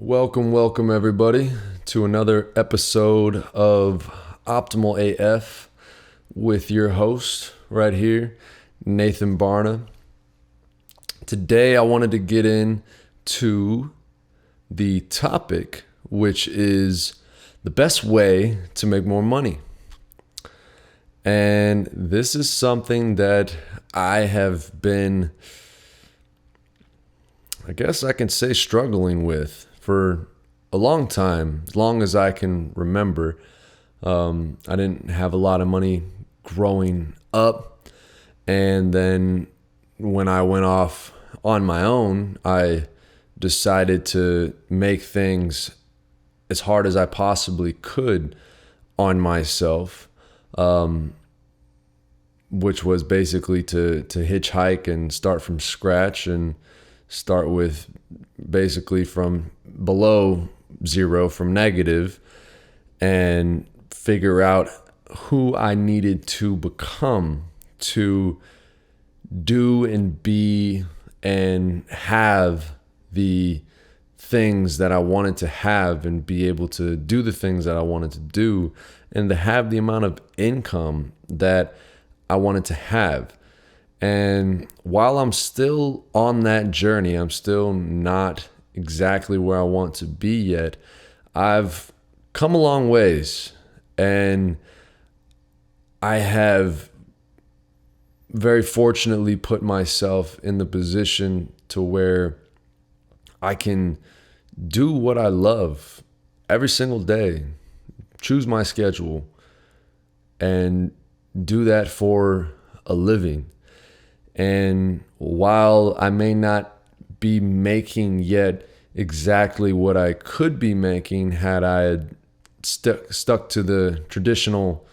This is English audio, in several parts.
Welcome everybody to another episode of Optimal AF with your host right here, Nathan Barna. Today I wanted to get into the topic, which is the best way to make more money. And this is something that I have been, I guess I can say, struggling with for a long time, as long as I can remember. I didn't have a lot of money growing up. And then when I went off on my own, I decided to make things as hard as I possibly could on myself, which was basically to hitchhike and start from scratch and start with basically from below zero, from negative, and figure out who I needed to become to do and be and have the things that I wanted to have and be able to do the things that I wanted to do and to have the amount of income that I wanted to have. And while I'm still on that journey, I'm still not exactly where I want to be yet. I've come a long ways, and I have very fortunately put myself in the position to where I can do what I love every single day, choose my schedule, and do that for a living. And while I may not be making yet exactly what I could be making had I had stuck to the traditional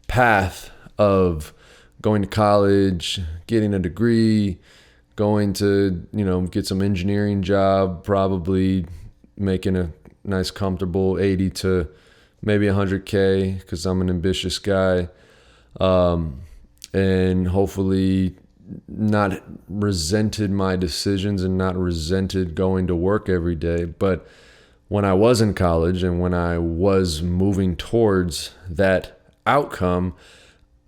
path of going to college, getting a degree, going to, get some engineering job, probably making a nice comfortable 80 to maybe 100K because I'm an ambitious guy, and hopefully not resented my decisions and not resented going to work every day. But when I was in college and when I was moving towards that outcome,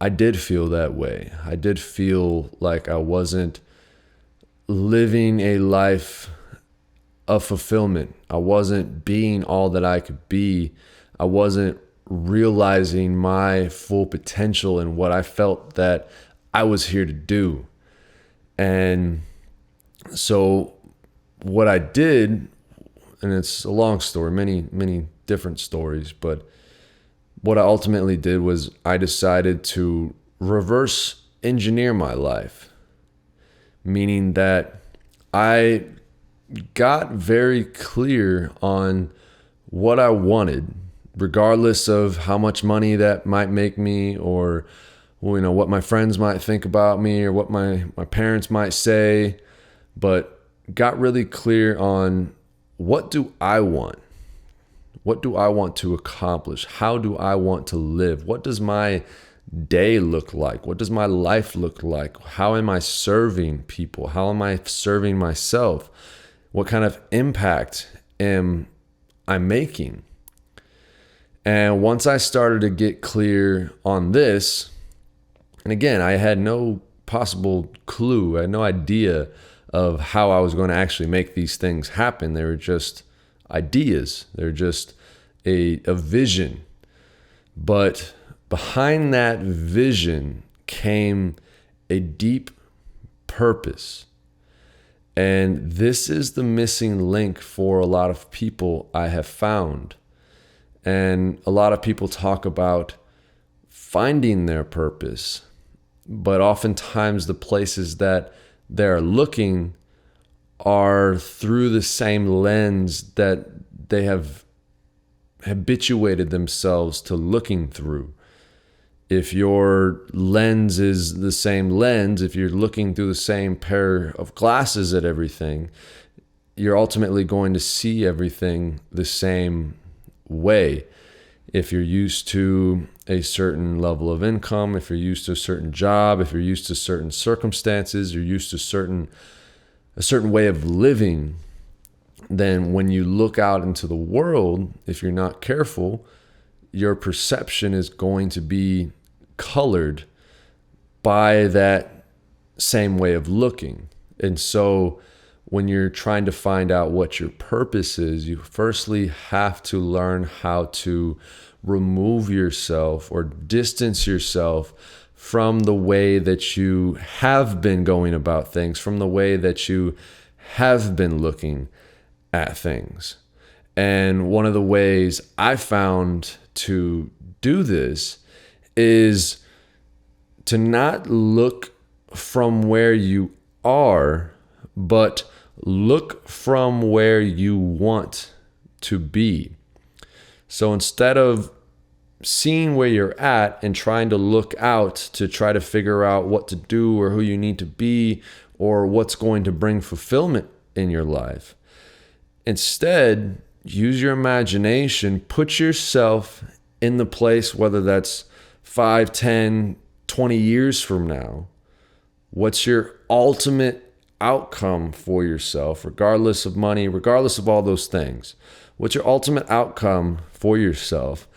I did feel that way. I did feel like I wasn't living a life of fulfillment. I wasn't being all that I could be. I wasn't realizing my full potential and what I felt that I was here to do. And so what I did, and it's a long story, many different stories, but what I ultimately did was I decided to reverse engineer my life, meaning that I got very clear on what I wanted, regardless of how much money that might make me, or what my friends might think about me, or what my parents might say, but got really clear on what do I want? What do I want to accomplish? How do I want to live? What does my day look like? What does my life look like? How am I serving people? How am I serving myself? What kind of impact am I making? And once I started to get clear on this, and again, I had no possible clue. I had no idea of how I was going to actually make these things happen. They were just ideas. They're just a vision. But behind that vision came a deep purpose. And this is the missing link for a lot of people I have found. And a lot of people talk about finding their purpose, but oftentimes the places that they're looking are through the same lens that they have habituated themselves to looking through. If your lens is the same lens, if you're looking through the same pair of glasses at everything, you're ultimately going to see everything the same way. If you're used to a certain level of income, if you're used to a certain job, if you're used to certain circumstances, you're used to a certain way of living, then when you look out into the world, if you're not careful, your perception is going to be colored by that same way of looking. And so when you're trying to find out what your purpose is, you firstly have to learn how to remove yourself or distance yourself from the way that you have been going about things, from the way that you have been looking at things. And one of the ways I found to do this is to not look from where you are, but look from where you want to be. So instead of seeing where you're at and trying to look out to try to figure out what to do or who you need to be or what's going to bring fulfillment in your life, instead, use your imagination, put yourself in the place, whether that's 5, 10, 20 years from now. What's your ultimate outcome for yourself, regardless of money, regardless of all those things? What's your ultimate outcome for yourself?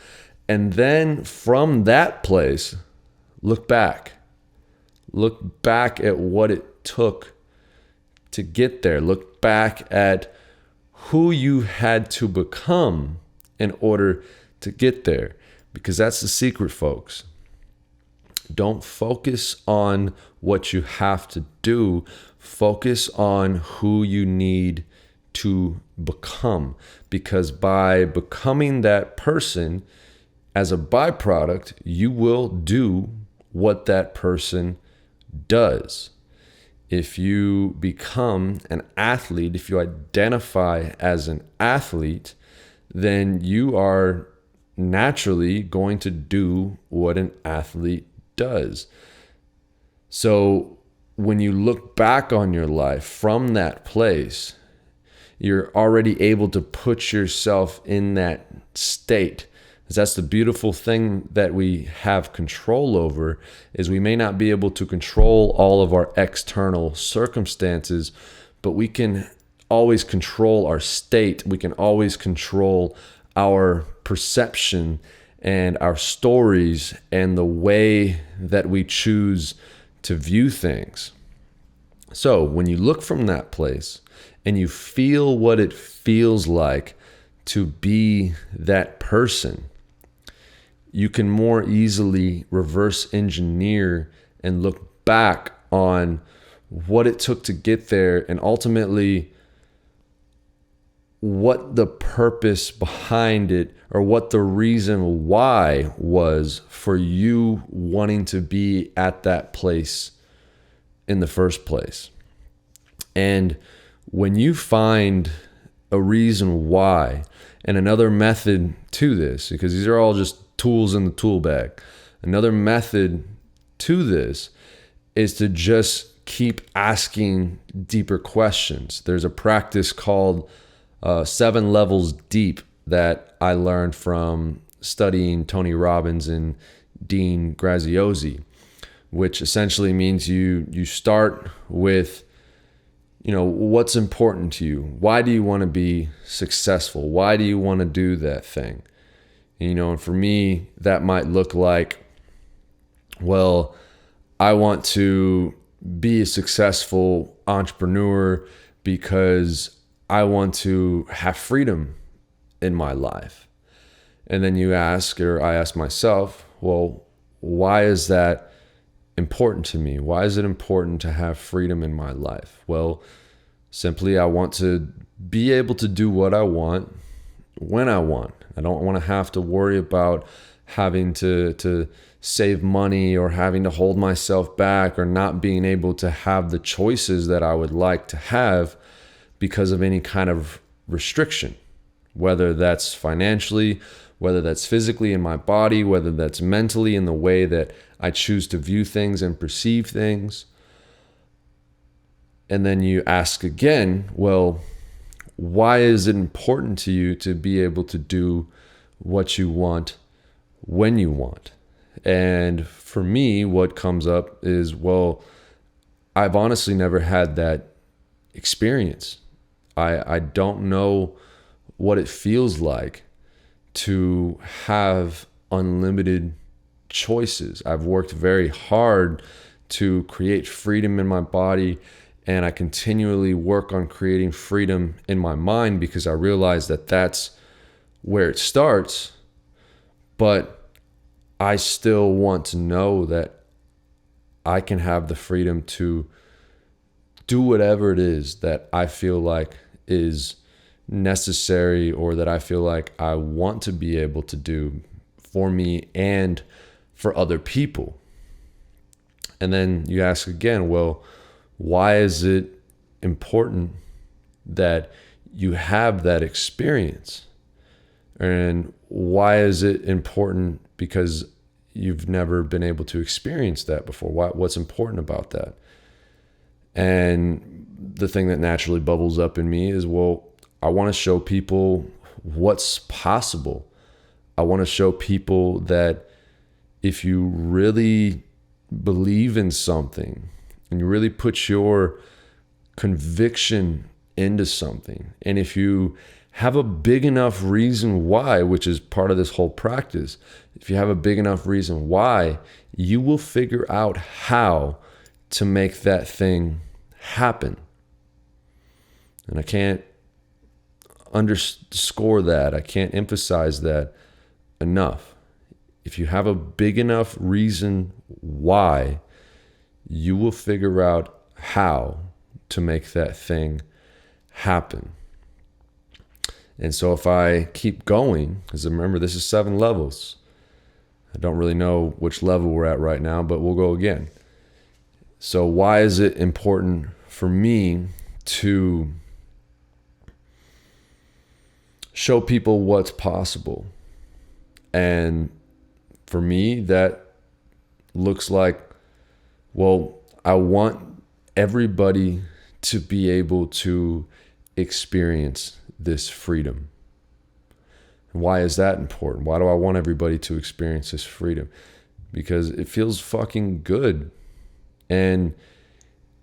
And then from that place, look back. Look back at what it took to get there. Look back at who you had to become in order to get there. Because that's the secret, folks. Don't focus on what you have to do. Focus on who you need to become. Because by becoming that person, as a byproduct, you will do what that person does. If you become an athlete, if you identify as an athlete, then you are naturally going to do what an athlete does. So when you look back on your life from that place, you're already able to put yourself in that state. That's the beautiful thing that we have control over, is we may not be able to control all of our external circumstances, but we can always control our state. We can always control our perception and our stories and the way that we choose to view things. So when you look from that place and you feel what it feels like to be that person, you can more easily reverse engineer and look back on what it took to get there and ultimately what the purpose behind it or what the reason why was for you wanting to be at that place in the first place. And when you find a reason why, and another method to this, because these are all just tools in the tool bag. Another method to this is to just keep asking deeper questions. There's a practice called 7 levels deep that I learned from studying Tony Robbins and Dean Graziosi, which essentially means you start with, what's important to you? Why do you want to be successful? Why do you want to do that thing? And for me, that might look like, well, I want to be a successful entrepreneur because I want to have freedom in my life. And then you ask, or I ask myself, well, why is that important to me? Why is it important to have freedom in my life? Well, simply I want to be able to do what I want when I want. I don't want to have to worry about having to save money or having to hold myself back or not being able to have the choices that I would like to have because of any kind of restriction, whether that's financially, whether that's physically in my body, whether that's mentally in the way that I choose to view things and perceive things. And then you ask again, well, why is it important to you to be able to do what you want when you want? And for me, what comes up is, well, I've honestly never had that experience. I don't know what it feels like to have unlimited choices. I've worked very hard to create freedom in my body, and I continually work on creating freedom in my mind because I realize that that's where it starts. But I still want to know that I can have the freedom to do whatever it is that I feel like is necessary, or that I feel like I want to be able to do for me and for other people. And then you ask again, well, why is it important that you have that experience? And why is it important? Because you've never been able to experience that before. What's important about that? And the thing that naturally bubbles up in me is, well, I want to show people what's possible. I want to show people that if you really believe in something and you really put your conviction into something, and if you have a big enough reason why, which is part of this whole practice, if you have a big enough reason why, you will figure out how to make that thing happen. And I can't underscore that. I can't emphasize that enough. If you have a big enough reason why, you will figure out how to make that thing happen. And so if I keep going, because remember, this is 7 levels. I don't really know which level we're at right now, but we'll go again. So why is it important for me to show people what's possible? And for me, that looks like, well, I want everybody to be able to experience this freedom. And why is that important? Why do I want everybody to experience this freedom? Because it feels fucking good. And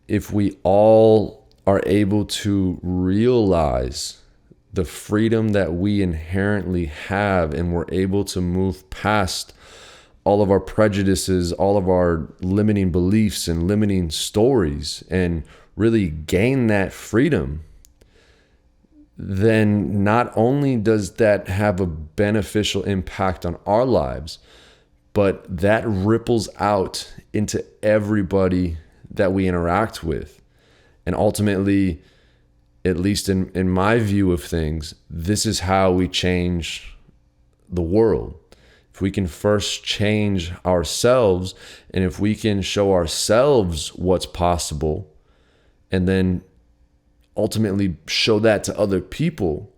if we all are able to realize the freedom that we inherently have, and we're able to move past all of our prejudices, all of our limiting beliefs and limiting stories, and really gain that freedom, then not only does that have a beneficial impact on our lives, but that ripples out into everybody that we interact with. And ultimately, at least in my view of things, this is how we change the world. If we can first change ourselves, and if we can show ourselves what's possible, and then ultimately show that to other people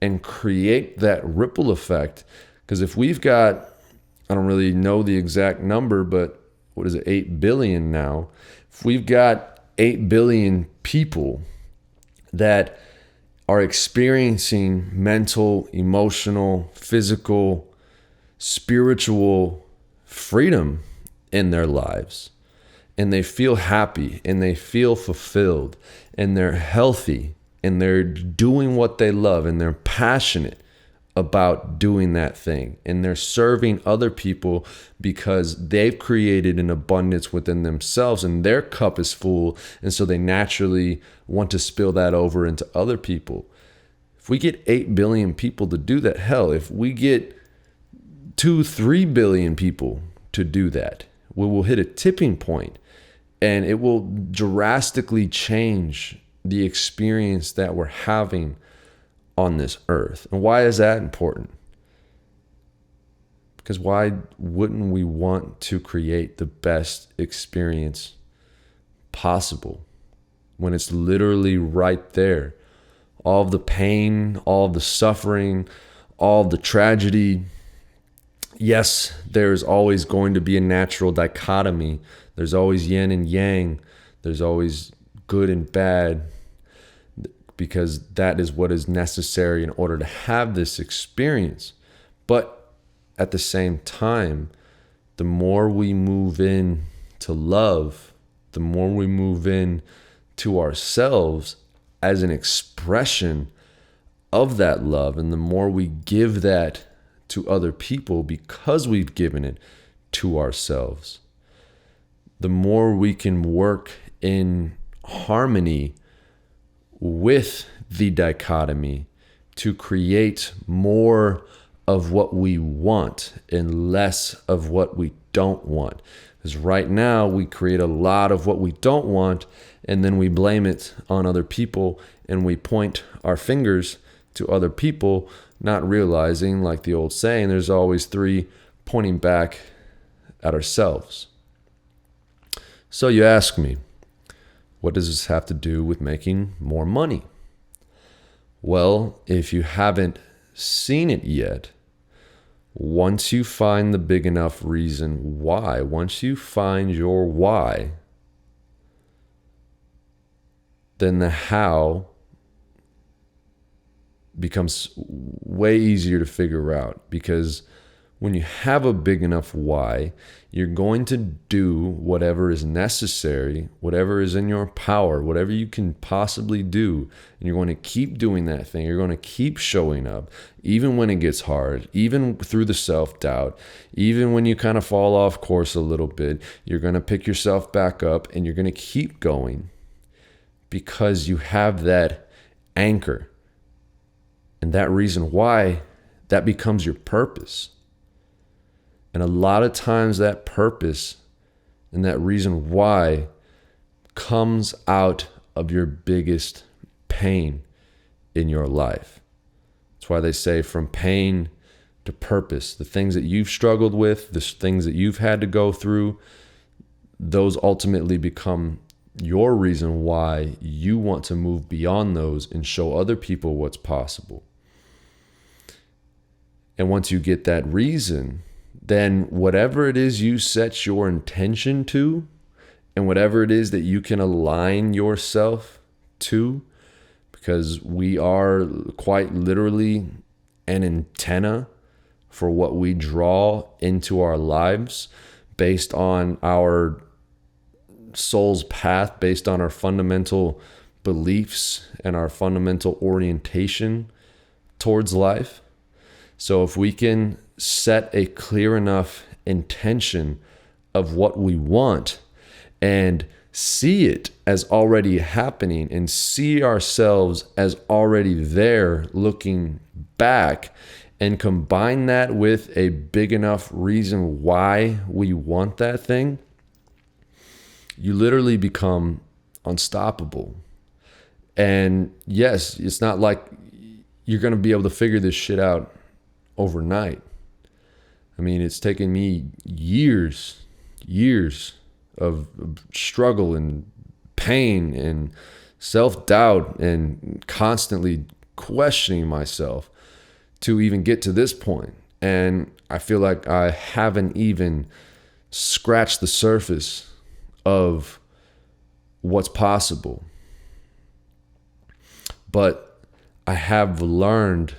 and create that ripple effect. Because if we've got, I don't really know the exact number, but what is it, 8 billion now? If we've got 8 billion people that are experiencing mental, emotional, physical, spiritual freedom in their lives, and they feel happy and they feel fulfilled and they're healthy and they're doing what they love and they're passionate about doing that thing, and they're serving other people because they've created an abundance within themselves and their cup is full, and so they naturally want to spill that over into other people. If we get 8 billion people to do that, hell, if we get 2-3 billion people to do that, we will hit a tipping point, and it will drastically change the experience that we're having on this earth. And why is that important? Because why wouldn't we want to create the best experience possible when it's literally right there? All of the pain, all of the suffering, all of the tragedy. Yes, there's always going to be a natural dichotomy. There's always yin and yang. There's always good and bad, because that is what is necessary in order to have this experience. But at the same time, the more we move in to love, the more we move in to ourselves, as an expression of that love, and the more we give that to other people because we've given it to ourselves, the more we can work in harmony with the dichotomy to create more of what we want and less of what we don't want. Because right now we create a lot of what we don't want, and then we blame it on other people, and we point our fingers to other people, not realizing, like the old saying, there's always three pointing back at ourselves. So you ask me, what does this have to do with making more money? Well, if you haven't seen it yet, once you find the big enough reason why, once you find your why, then the how becomes way easier to figure out. Because when you have a big enough why, you're going to do whatever is necessary, whatever is in your power, whatever you can possibly do. And you're going to keep doing that thing. You're going to keep showing up, even when it gets hard, even through the self-doubt, even when you kind of fall off course a little bit. You're going to pick yourself back up, and you're going to keep going because you have that anchor. And that reason why, that becomes your purpose. And a lot of times that purpose and that reason why comes out of your biggest pain in your life. That's why they say from pain to purpose. The things that you've struggled with, the things that you've had to go through, those ultimately become your reason why you want to move beyond those and show other people what's possible. And once you get that reason, then whatever it is you set your intention to, and whatever it is that you can align yourself to, because we are quite literally an antenna for what we draw into our lives based on our soul's path, based on our fundamental beliefs and our fundamental orientation towards life. So if we can set a clear enough intention of what we want and see it as already happening and see ourselves as already there looking back, and combine that with a big enough reason why we want that thing, you literally become unstoppable. And yes, it's not like you're going to be able to figure this shit out overnight. I mean, it's taken me years of struggle and pain and self-doubt and constantly questioning myself to even get to this point. And I feel like I haven't even scratched the surface of what's possible. But I have learned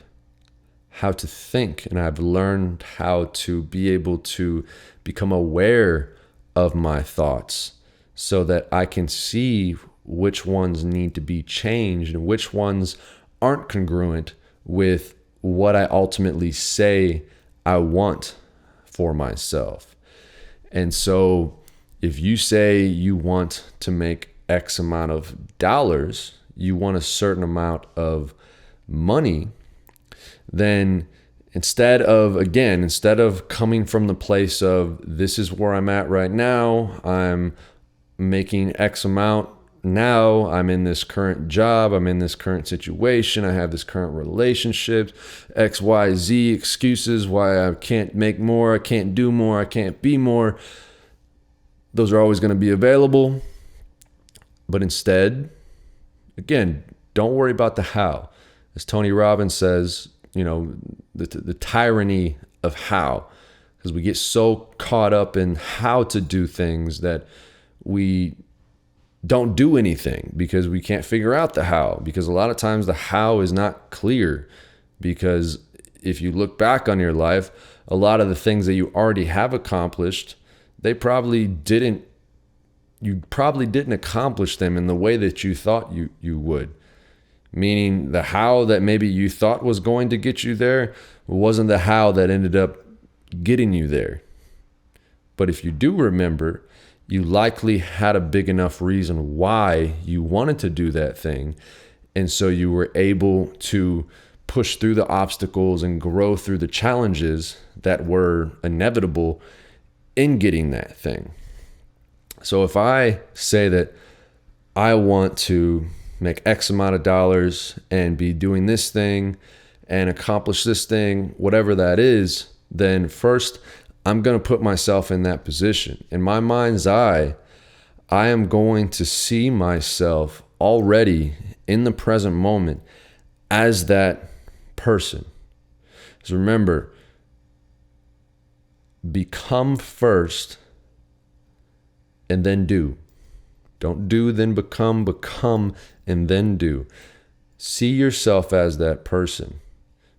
how to think, and I've learned how to be able to become aware of my thoughts so that I can see which ones need to be changed and which ones aren't congruent with what I ultimately say I want for myself. And so if you say you want to make X amount of dollars, you want a certain amount of money, then instead of coming from the place of this is where I'm at right now, I'm making X amount now, I'm in this current job, I'm in this current situation, I have this current relationship, X, Y, Z excuses why I can't make more, I can't do more, I can't be more. Those are always going to be available. But instead, again, don't worry about the how. As Tony Robbins says, the tyranny of how, because we get so caught up in how to do things that we don't do anything because we can't figure out the how, because a lot of times the how is not clear. Because if you look back on your life, a lot of the things that you already have accomplished, you probably didn't accomplish them in the way that you thought you would. meaning the how that maybe you thought was going to get you there wasn't the how that ended up getting you there. But if you do remember, you likely had a big enough reason why you wanted to do that thing. And so you were able to push through the obstacles and grow through the challenges that were inevitable in getting that thing. So if I say that I want to make X amount of dollars and be doing this thing and accomplish this thing, whatever that is, then first I'm going to put myself in that position. In my mind's eye, I am going to see myself already in the present moment as that person. So remember, become first and then do. Don't do, then become, become, and then do. See yourself as that person.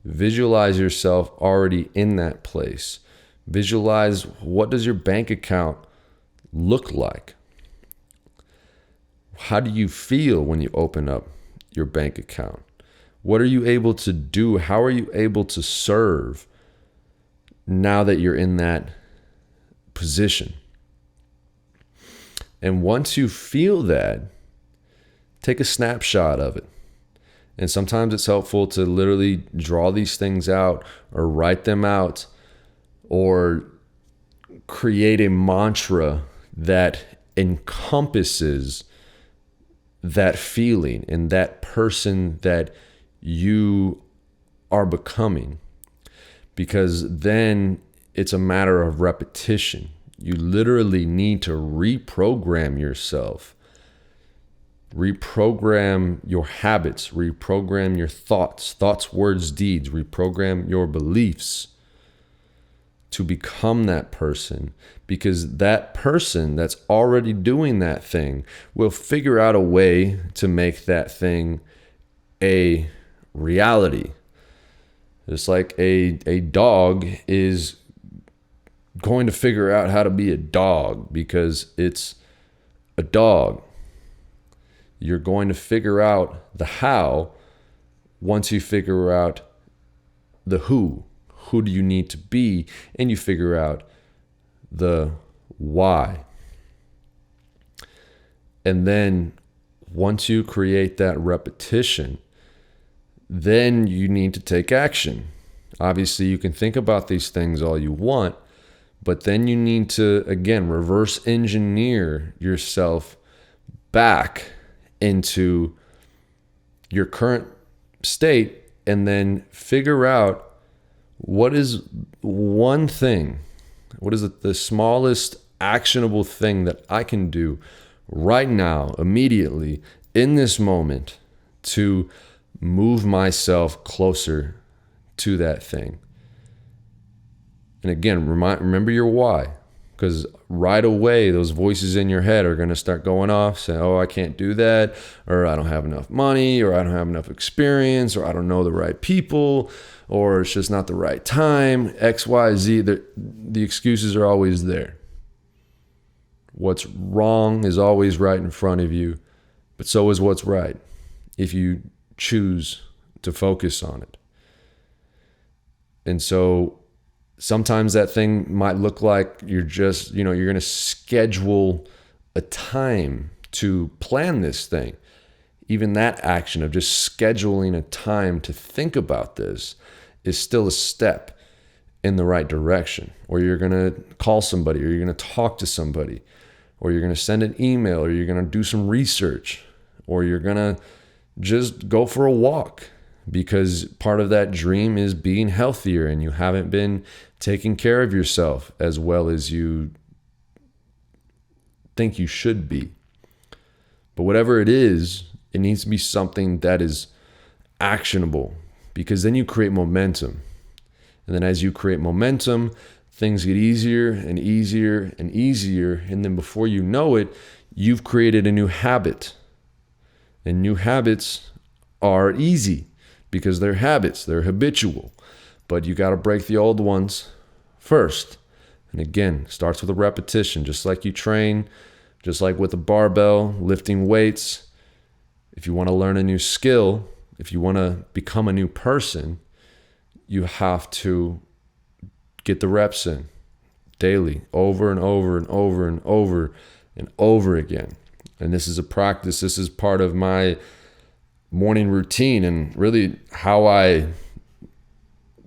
Visualize yourself already in that place. Visualize, what does your bank account look like? How do you feel when you open up your bank account? What are you able to do? How are you able to serve now that you're in that position? And once you feel that, take a snapshot of it. And sometimes it's helpful to literally draw these things out or write them out or create a mantra that encompasses that feeling and that person that you are becoming. Because then it's a matter of repetition. You literally need to reprogram yourself. Reprogram your habits, reprogram your thoughts, words, deeds, reprogram your beliefs to become that person, because that person that's already doing that thing will figure out a way to make that thing a reality. It's like a dog is going to figure out how to be a dog because it's a dog. You're going to figure out the how once you figure out the who. Who do you need to be? And you figure out the why. And then once you create that repetition, then you need to take action. Obviously, you can think about these things all you want, but then you need to, again, reverse engineer yourself back into your current state and then figure out what is one thing, what is the smallest actionable thing that I can do right now, immediately, in this moment to move myself closer to that thing. And again, remember your why, because right away those voices in your head are going to start going off saying, oh, I can't do that, or I don't have enough money, or I don't have enough experience, or I don't know the right people, or it's just not the right time, X, Y, Z. The excuses are always there. What's wrong is always right in front of you, but so is what's right if you choose to focus on it. And so sometimes that thing might look like you're just, you're going to schedule a time to plan this thing. Even that action of just scheduling a time to think about this is still a step in the right direction. Or you're going to call somebody, or you're going to talk to somebody, or you're going to send an email, or you're going to do some research, or you're going to just go for a walk, because part of that dream is being healthier and you haven't been taking care of yourself as well as you think you should be. But whatever it is, it needs to be something that is actionable, because then you create momentum. And then as you create momentum, things get easier and easier and easier. And then before you know it, you've created a new habit. And new habits are easy because they're habits, they're habitual. But you got to break the old ones first. And again, starts with a repetition, just like you train, just like with a barbell, lifting weights. If you want to learn a new skill, If you want to become a new person, you have to get the reps in daily, over and over and over and over and over again. And this is a practice. This is part of my morning routine, and really how I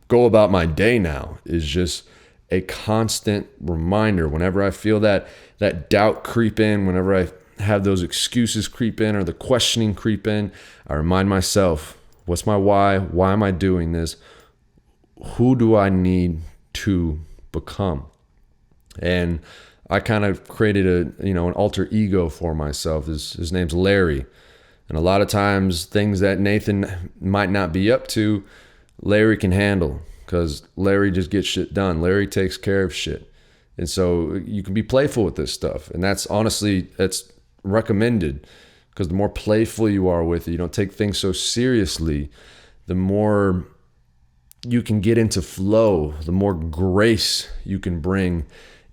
go about my day now is just a constant reminder. Whenever I feel that doubt creep in, whenever I have those excuses creep in or the questioning creep in, I remind myself, what's my why? Why am I doing this? Who do I need to become? And I kind of created an alter ego for myself. His name's Larry. And a lot of times things that Nathan might not be up to, Larry can handle, because Larry just gets shit done. Larry takes care of shit. And so you can be playful with this stuff. And that's recommended, because the more playful you are with it, you don't take things so seriously, the more you can get into flow, the more grace you can bring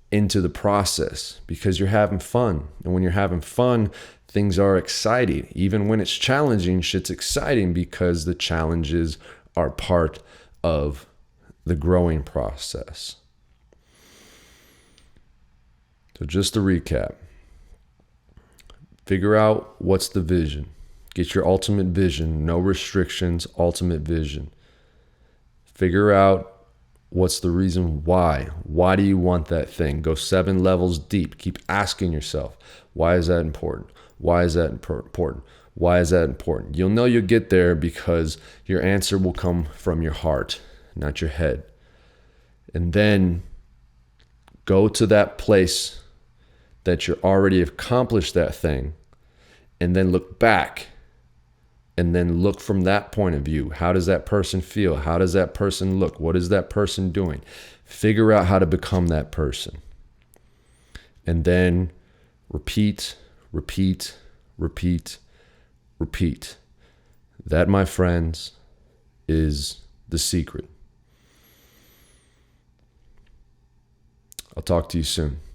into the process, because you're having fun. And when you're having fun, things are exciting. Even when it's challenging, shit's exciting, because the challenges are part of the growing process. So just to recap, figure out what's the vision. Get your ultimate vision, no restrictions, ultimate vision. Figure out what's the reason why. Why do you want that thing? Go 7 levels deep. Keep asking yourself, why is that important? Why is that important? Why is that important? You'll know you'll get there because your answer will come from your heart, not your head. And then go to that place that you already accomplished that thing, and then look back, and then look from that point of view. How does that person feel? How does that person look? What is that person doing? Figure out how to become that person. And then repeat, repeat, repeat, repeat. That, my friends, is the secret. I'll talk to you soon.